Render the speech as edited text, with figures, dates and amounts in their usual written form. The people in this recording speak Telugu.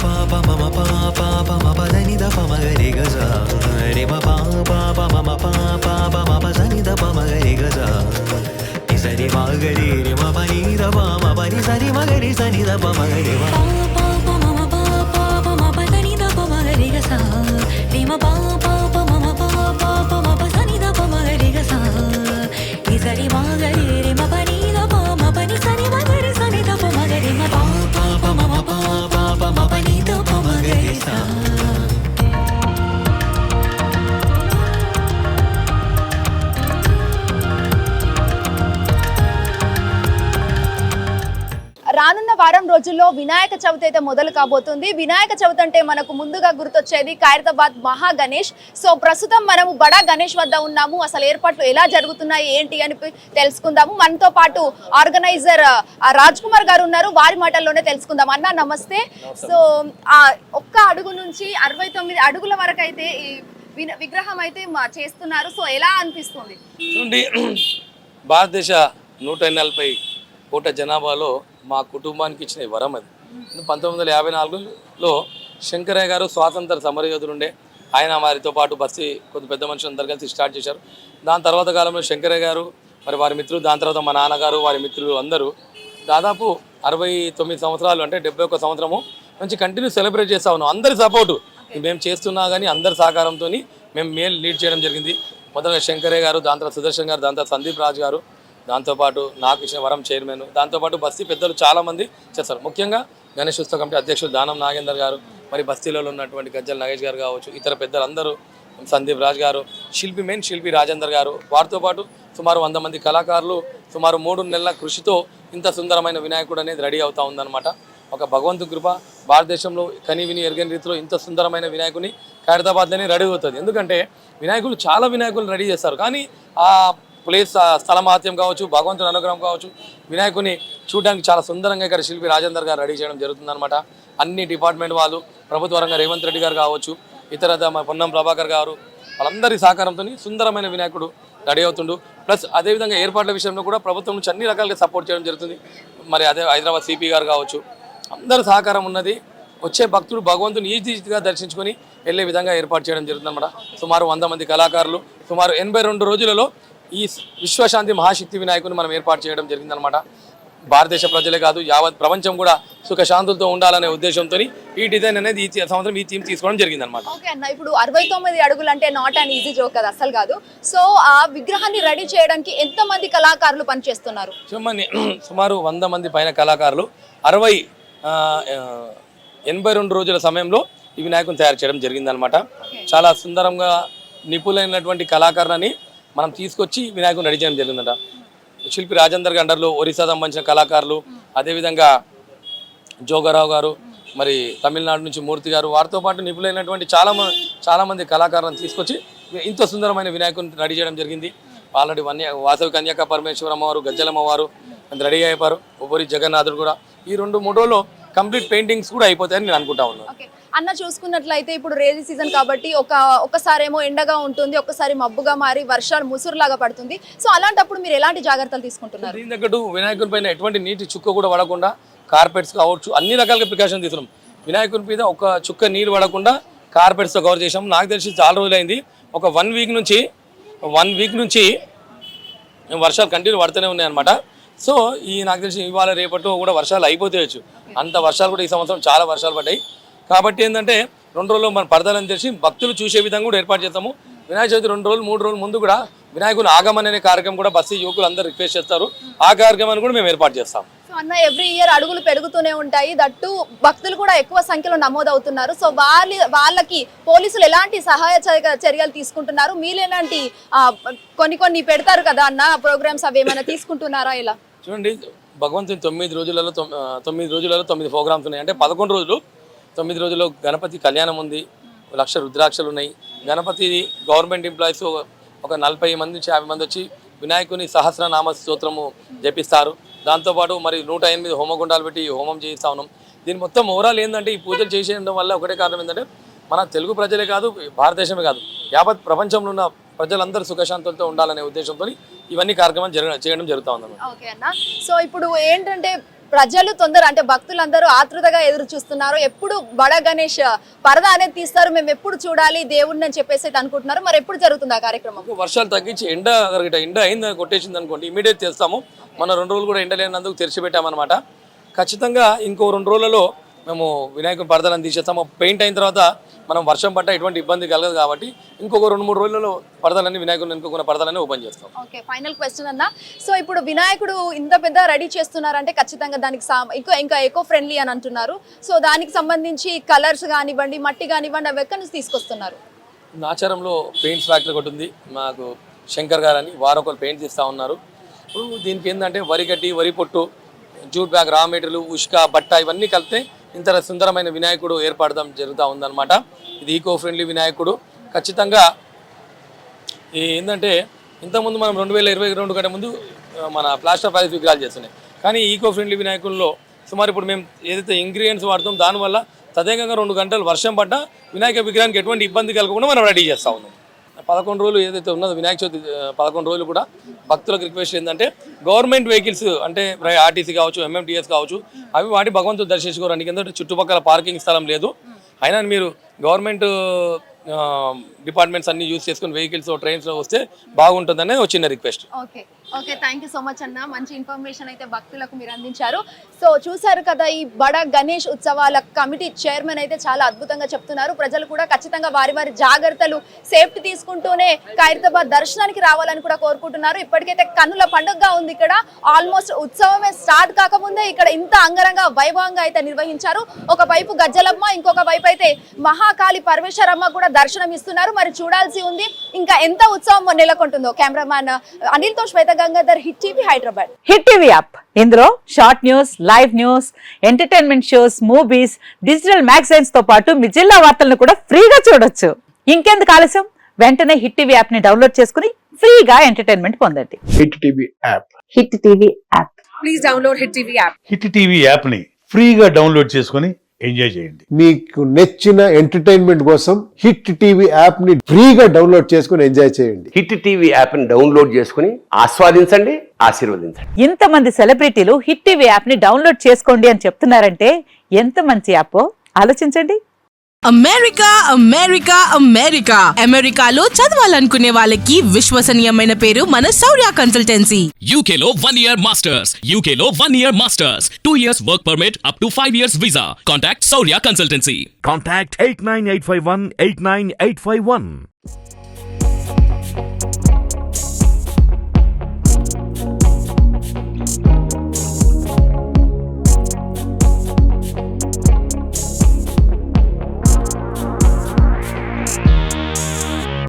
పాప మమ పాప పమ పదని ద పమ గరి గజ రే మ పాప మమ పాప మమ సని ద పమ గరి గజ ని సరి మ గరి రే మ పని ద పమ పని సరి మ గరి సని ద పమ గరి మ పాప మమ పాప మమ పదని ద పమ గరి గజ రే మ పాప మమ పాప పమ సని ద పమ గరి గజ ని సరి మ గరి రే మ పని ద పమ పని సరి మ గరి సని ద పమ గరి మ పాప మమ పాప పమ పని ద పమ గరి స రానున్న వారం రోజుల్లో వినాయక చవితి అయితే మొదలు కాబోతుంది. వినాయక చవితి అంటే మనకు ముందుగా గుర్తొచ్చేది ఖైరతాబాద్ మహా గణేష్. సో ప్రస్తుతం మనము బడా గణేష్ వద్ద ఉన్నాము. అసలు ఏర్పాట్లు ఎలా జరుగుతున్నాయి ఏంటి అని తెలుసుకుందాము. మనతో పాటు ఆర్గనైజర్ రాజ్ కుమార్ గారు ఉన్నారు, వారి మాటల్లోనే తెలుసుకుందాం. అన్న నమస్తే. సో ఒక్క అడుగు నుంచి 69 అడుగుల వరకు అయితే ఈ విగ్రహం అయితే చేస్తున్నారు. సో ఎలా అనిపిస్తుంది? భారతదేశ 140 కోట్ల జనాభాలో మా కుటుంబానికి ఇచ్చిన వరం అది. 1954లో శంకరయ్య గారు స్వాతంత్ర సమరయోధులుండే, ఆయన వారితో పాటు బస్సి కొద్ది పెద్ద మనుషులు అందరు కలిసి స్టార్ట్ చేశారు. దాని తర్వాత కాలంలో శంకరయ్య గారు మరి వారి మిత్రులు, దాని తర్వాత మా నాన్నగారు వారి మిత్రులు అందరూ దాదాపు 69 సంవత్సరాలు అంటే 71 సంవత్సరము నుంచి కంటిన్యూ సెలబ్రేట్ చేస్తా ఉన్నాం. అందరి సపోర్టు మేము చేస్తున్నా కానీ అందరి సహకారంతో మేము లీడ్ చేయడం జరిగింది. మొదటగా శంకరయ్య గారు, దాని తర్వాత సుదర్శన్ గారు, దాని తర్వాత సందీప్ రాజ్ గారు, దాంతోపాటు నాకు ఇచ్చిన వరం చైర్మన్, దాంతోపాటు బస్తీ పెద్దలు చాలామంది చేస్తారు. ముఖ్యంగా గణేష్ ఉత్సవ కమిటీ అధ్యక్షుడు దానం నాగేందర్ గారు, మరి బస్తీలో ఉన్నటువంటి గజ్జల నాగేష్ గారు కావచ్చు, ఇతర పెద్దలు అందరూ, సందీప్ రాజ్ గారు, మెయిన్ శిల్పి రాజేందర్ గారు, వారితో పాటు సుమారు 100 మంది కళాకారులు, సుమారు 3 నెలల కృషితో ఇంత సుందరమైన వినాయకుడు అనేది రెడీ అవుతా ఉందన్నమాట. ఒక భగవంతు కృప, భారతదేశంలో కనివిని ఎరగని రీతిలో ఇంత సుందరమైన వినాయకుని ఖైరతాబాద్లోనే రెడీ అవుతుంది. ఎందుకంటే వినాయకులు చాలా వినాయకులు రెడీ చేస్తారు, కానీ ఆ ప్లేస్ స్థల మహత్యం కావచ్చు, భగవంతుని అనుగ్రహం కావచ్చు, వినాయకుని చూడడానికి చాలా సుందరంగా ఇక్కడ శిల్పి రాజేందర్ గారు రెడీ చేయడం జరుగుతుందన్నమాట. అన్ని డిపార్ట్మెంట్ వాళ్ళు, ప్రభుత్వ రంగ రేవంత్ రెడ్డి గారు కావచ్చు, ఇతర పొన్నం ప్రభాకర్ గారు, వాళ్ళందరి సహకారంతో సుందరమైన వినాయకుడు రెడీ అవుతుండు. ప్లస్ అదేవిధంగా ఏర్పాట్ల విషయంలో కూడా ప్రభుత్వం నుంచి అన్ని రకాలుగా సపోర్ట్ చేయడం జరుగుతుంది. మరి అదే హైదరాబాద్ సిపి గారు కావచ్చు, అందరి సహకారం ఉన్నది. వచ్చే భక్తుడు భగవంతుని ఈజీగా దర్శించుకొని వెళ్ళే విధంగా ఏర్పాటు చేయడం జరుగుతుందన్నమాట. సుమారు 100 మంది కళాకారులు, సుమారు 82 రోజులలో ఈ విశ్వశాంతి మహాశక్తి వినాయకుని మనం ఏర్పాటు చేయడం జరిగిందనమాట. భారతదేశ ప్రజలే కాదు, యావత్ ప్రపంచం కూడా సుఖశాంతులతో ఉండాలనే ఉద్దేశంతో ఈ డిజైన్ అనేది ఈ సంవత్సరం ఈ థీమ్ తీసుకోవడం జరిగిందనమాట. ఓకే అన్న, ఇప్పుడు 69 అడుగులు అంటే నాట్ అండ్ ఈజీ జోక్ కదా, అసలు కాదు. సో ఆ విగ్రహాన్ని రెడీ చేయడానికి ఎంతమంది కళాకారులు పనిచేస్తున్నారు? సుమారు 100 మంది పైన కళాకారులు 82 రోజుల సమయంలో ఈ వినాయకుని తయారు చేయడం జరిగిందనమాట. చాలా సుందరంగా నిపుణులైనటువంటి కళాకారులని మనం తీసుకొచ్చి వినాయకుని రెడీ చేయడం జరిగిందట. శిల్పి రాజేందర్ గారి అండర్లో ఒరిస్సా సంబంధించిన కళాకారులు, అదేవిధంగా జోగారావు గారు, మరి తమిళనాడు నుంచి మూర్తి గారు, వారితో పాటు నిపుణులైనటువంటి చాలామంది కళాకారులను తీసుకొచ్చి ఇంత సుందరమైన వినాయకుని రెడీ చేయడం జరిగింది. ఆల్రెడీ వాసవి కన్యాక పరమేశ్వరమ్మ వారు, గజ్జలమ్మ వారు రెడీ అయిపోయారు. ఉపరి జగన్నాథుడు కూడా ఈ 2-3 రోజుల్లో కంప్లీట్ పెయింటింగ్స్ కూడా అయిపోతాయని నేను అనుకుంటా ఉన్నాను. అన్న చూసుకున్నట్లయితే ఇప్పుడు రేజీ సీజన్ కాబట్టి ఒక్కసారి ఏమో ఎండగా ఉంటుంది, ఒక్కసారి మబ్బుగా మారి వర్షాలు ముసురులాగా పడుతుంది. సో అలాంటప్పుడు మీరు ఎలాంటి జాగ్రత్తలు తీసుకుంటున్నారు? దీని తగ్గట్టు వినాయకుని పైన ఎటువంటి నీటి చుక్క కూడా పడకుండా కార్పెట్స్ కావచ్చు, అన్ని రకాలుగా ప్రికాషన్ తీసుకున్నాం. వినాయకుని మీద ఒక చుక్క నీరు పడకుండా కార్పెట్స్తో కవర్ చేసాం. నాకు తెలిసి చాలా రోజులైంది, ఒక 1 వీక్ నుంచి వర్షాలు కంటిన్యూ పడుతూనే ఉన్నాయి అనమాట. సో నాకు తెలిసి ఇవాళ రేపట్లో కూడా వర్షాలు అయిపోతేయచ్చు. అంత వర్షాలు కూడా ఈ సంవత్సరం చాలా వర్షాలు పడ్డాయి. కాబట్టి ఏంటంటే 2 రోజుల్లో మన పడతాలని తెలిసి భక్తులు చూసే విధంగా కూడా ఏర్పాటు చేస్తాము. వినాయక చవితి 2 రోజులు 3 రోజుల ముందు కూడా వినాయకుని ఆగమన అనే కార్యక్రమం కూడా బస్సు యువకులు అందరూ రిక్వెస్ట్ చేస్తారు. ఆ కార్యక్రమాన్ని కూడా మేము ఏర్పాటు చేస్తాం. సో అన్న ఎవ్రీ ఇయర్ అడుగులు పెరుగుతూనే ఉంటాయి, దట్టు భక్తులు కూడా ఎక్కువ సంఖ్యలో నమోదవుతున్నారు. సో వాళ్ళకి పోలీసులు ఎలాంటి సహాయ చర్యలు తీసుకుంటున్నారు? మీరు ఎలాంటి కొన్ని పెడతారు కదా అన్న ప్రోగ్రామ్స్, అవి ఏమైనా తీసుకుంటున్నారా? ఇలా చూడండి, భగవంతుని 9 రోజులలో 9 ప్రోగ్రామ్స్ ఉన్నాయి. అంటే 11 రోజులు, 9 రోజుల్లో గణపతి కళ్యాణం ఉంది, 1,00,000 రుద్రాక్షలు ఉన్నాయి. గణపతి గవర్నమెంట్ ఎంప్లాయీస్ ఒక 40 మంది నుంచి 50 మంది వచ్చి వినాయకుని సహస్రనామ స్తోత్రము జపిస్తారు. దాంతోపాటు మరి 108 హోమగుండాలు పెట్టి హోమం చేయిస్తా ఉన్నాం. దీని మొత్తం ఓవరాల్ ఏంటంటే ఈ పూజలు చేసేయడం వల్ల ఒకటే కారణం ఏంటంటే మన తెలుగు ప్రజలే కాదు, భారతదేశమే కాదు, యావత్ ప్రపంచంలో ఉన్న ప్రజలందరూ సుఖశాంతులతో ఉండాలనే ఉద్దేశంతో ఇవన్నీ కార్యక్రమాలు చేయడం జరుగుతూ ఉందన్నమాట. ఓకే అన్న, సో ఇప్పుడు ఏంటంటే ప్రజలు అంటే భక్తులందరూ ఆతృతగా ఎదురు చూస్తున్నారు. ఎప్పుడు బడా గణేష్ పరదా అనేది తీస్తారు, మేము ఎప్పుడు చూడాలి దేవుడిని అని చెప్పేసి అయితే అనుకుంటున్నారు. మరి ఎప్పుడు జరుగుతుంది ఆ కార్యక్రమం? వర్షాలు తగ్గించి ఎండ అయింది కొట్టేసింది అనుకోండి, ఇమీడియట్ చేస్తాము. మన 2 రోజులు కూడా ఎండ లేనందుకు తెరిచిపెట్టామన్నమాట. ఖచ్చితంగా ఇంకో 2 రోజులలో మేము వినాయకుని పరదాలను తీసేస్తాము. పెయింట్ అయిన తర్వాత మనం వర్షం పట్ట ఎటువంటి ఇబ్బంది కలగదు కాబట్టి ఇంకొక 2-3 రోజుల్లో పరదాలన్నీ వినాయకుని ఇంకొక పరదాలన్నీ ఓపెన్ చేస్తాం. ఓకే, ఫైనల్ క్వశ్చన్ అన్న. సో ఇప్పుడు వినాయకుడు ఇంత పెద్ద రెడీ చేస్తున్నారంటే ఖచ్చితంగా దానికి ఇంకా ఎకో ఫ్రెండ్లీ అని అంటున్నారు. సో దానికి సంబంధించి కలర్స్ కానివ్వండి, మట్టి కానివ్వండి, అవి ఎక్కడి నుంచి తీసుకొస్తున్నారు? నాచారంలో పెయింట్స్ ఫ్యాక్టరీ ఒకటి ఉంది మాకు, శంకర్ గారు అని, వారు ఒకరు పెయింట్స్ ఇస్తూ ఉన్నారు. ఇప్పుడు దీనికి ఏంటంటే వరి గడ్డి, వరి పొట్టు, జూట్ బ్యాగ్, రా మెటీరియల్, ఉష్క, బట్ట ఇవన్నీ కలిపితే ఇంత సుందరమైన వినాయకుడు ఏర్పడడం జరుగుతూ ఉందన్నమాట. ఇది ఈకో ఫ్రెండ్లీ వినాయకుడు. ఖచ్చితంగా ఏంటంటే ఇంతకుముందు మనం 2022 కంటే ముందు మన ప్లాస్టర్ ఆఫ్ ప్యారిస్ విగ్రహాలు చేస్తున్నాయి. కానీ ఈకో ఫ్రెండ్లీ వినాయకుల్లో సుమారు ఇప్పుడు మేము ఏదైతే ఇంగ్రీడియంట్స్ వాడతాం దానివల్ల తదేకంగా 2 గంటలు వర్షం పడ్డ వినాయక విగ్రహానికి ఎటువంటి ఇబ్బంది కలగకుండా మనం రెడీ చేస్తూ ఉన్నాం. 11 రోజులు ఏదైతే ఉన్నదో వినాయక చవితి 11 రోజులు కూడా భక్తులకు రిక్వెస్ట్ ఏంటంటే గవర్నమెంట్ వెహికల్స్ అంటే ఆర్టీసీ కావచ్చు, ఎంఎంటీఎస్ కావచ్చు, అవి వాటి భగవంతుడు దర్శించుకోవడానికి, ఎందుకంటే చుట్టుపక్కల పార్కింగ్ స్థలం లేదు. అయినా మీరు గవర్నమెంట్ డిపార్ట్మెంట్స్ అన్ని యూజ్ చేసుకుని వెహికల్స్ ట్రైన్స్లో వస్తే బాగుంటుందనే ఒక చిన్న request. Okay okay, thank you so much అన్న. మంచి ఇన్ఫర్మేషన్ అయితే భక్తులకు మీరు అందించారు. సో చూసారు కదా, ఈ బడా గణేష్ ఉత్సవాల కమిటీ చైర్మన్ అయితే చాలా అద్భుతంగా చెప్తున్నారు. ప్రజలు కూడా ఖచ్చితంగా వారి జాగ్రత్తలు సేఫ్టీ తీసుకుంటూనే ఖైరతాబాద్ దర్శనానికి రావాలని కూడా కోరుకుంటున్నారు. ఇప్పటికైతే కన్నుల పండుగగా ఉంది ఇక్కడ. ఆల్మోస్ట్ ఉత్సవమే స్టార్ట్ కాకముందే ఇక్కడ ఇంత అంగరంగ వైభవంగా అయితే నిర్వహించారు. ఒకవైపు గజ్జలమ్మ, ఇంకొక వైపు అయితే మహాకాళి పరమేశ్వరమ్మ కూడా దర్శనం ఇస్తున్నారు. మరి చూడాల్సి ఉంది ఇంకా ఎంత ఉత్సవం నెలకొంటుందో. కెమెరామ్యాన్ అనిల్తో Shweta Gangadhar, hit TV, Hyderabad. Hit TV app ఇందులో short news, live news, entertainment shows, movies, digital magazines తో పాటు మీ జిల్లా వార్తలను కూడా ఫ్రీగా చూడొచ్చు. ఇంకెందుకు ఆలస్యం, వెంటనే హిట్ టీవీ యాప్ ని డౌన్లోడ్ చేసుకుని ఫ్రీగా ఎంటర్టైన్మెంట్ పొందండి. Hit TV app. Hit TV app. Please download hit TV app. Hit TV app ని ఫ్రీగా డౌన్లోడ్ చేసుకుని ఎంజాయ్ చేయండి. మీకు నచ్చిన ఎంటర్టైన్మెంట్ కోసం హిట్ టీవీ యాప్ ని ఫ్రీగా డౌన్లోడ్ చేసుకుని ఎంజాయ్ చేయండి. హిట్ టీవీ యాప్ ని డౌన్లోడ్ చేసుకుని ఆస్వాదించండి, ఆశీర్వదించండి. ఇంతమంది సెలబ్రిటీలు హిట్ టీవీ యాప్ ని డౌన్లోడ్ చేసుకోండి అని చెప్తున్నారంటే ఎంత మంచి యాప్ ఆలోచించండి. అమెరికా అమెరికా అమెరికా అమెరికాలో చదవాలనుకునే వాళ్ళకి విశ్వసనీయమైన పేరు మన శౌర్య కన్సల్టెన్సీ. UK లో 1 year masters, UK లో 1 year masters, 2 years work permit up to 5 years visa. Contact Saurya Consultancy. Contact 89851 89851.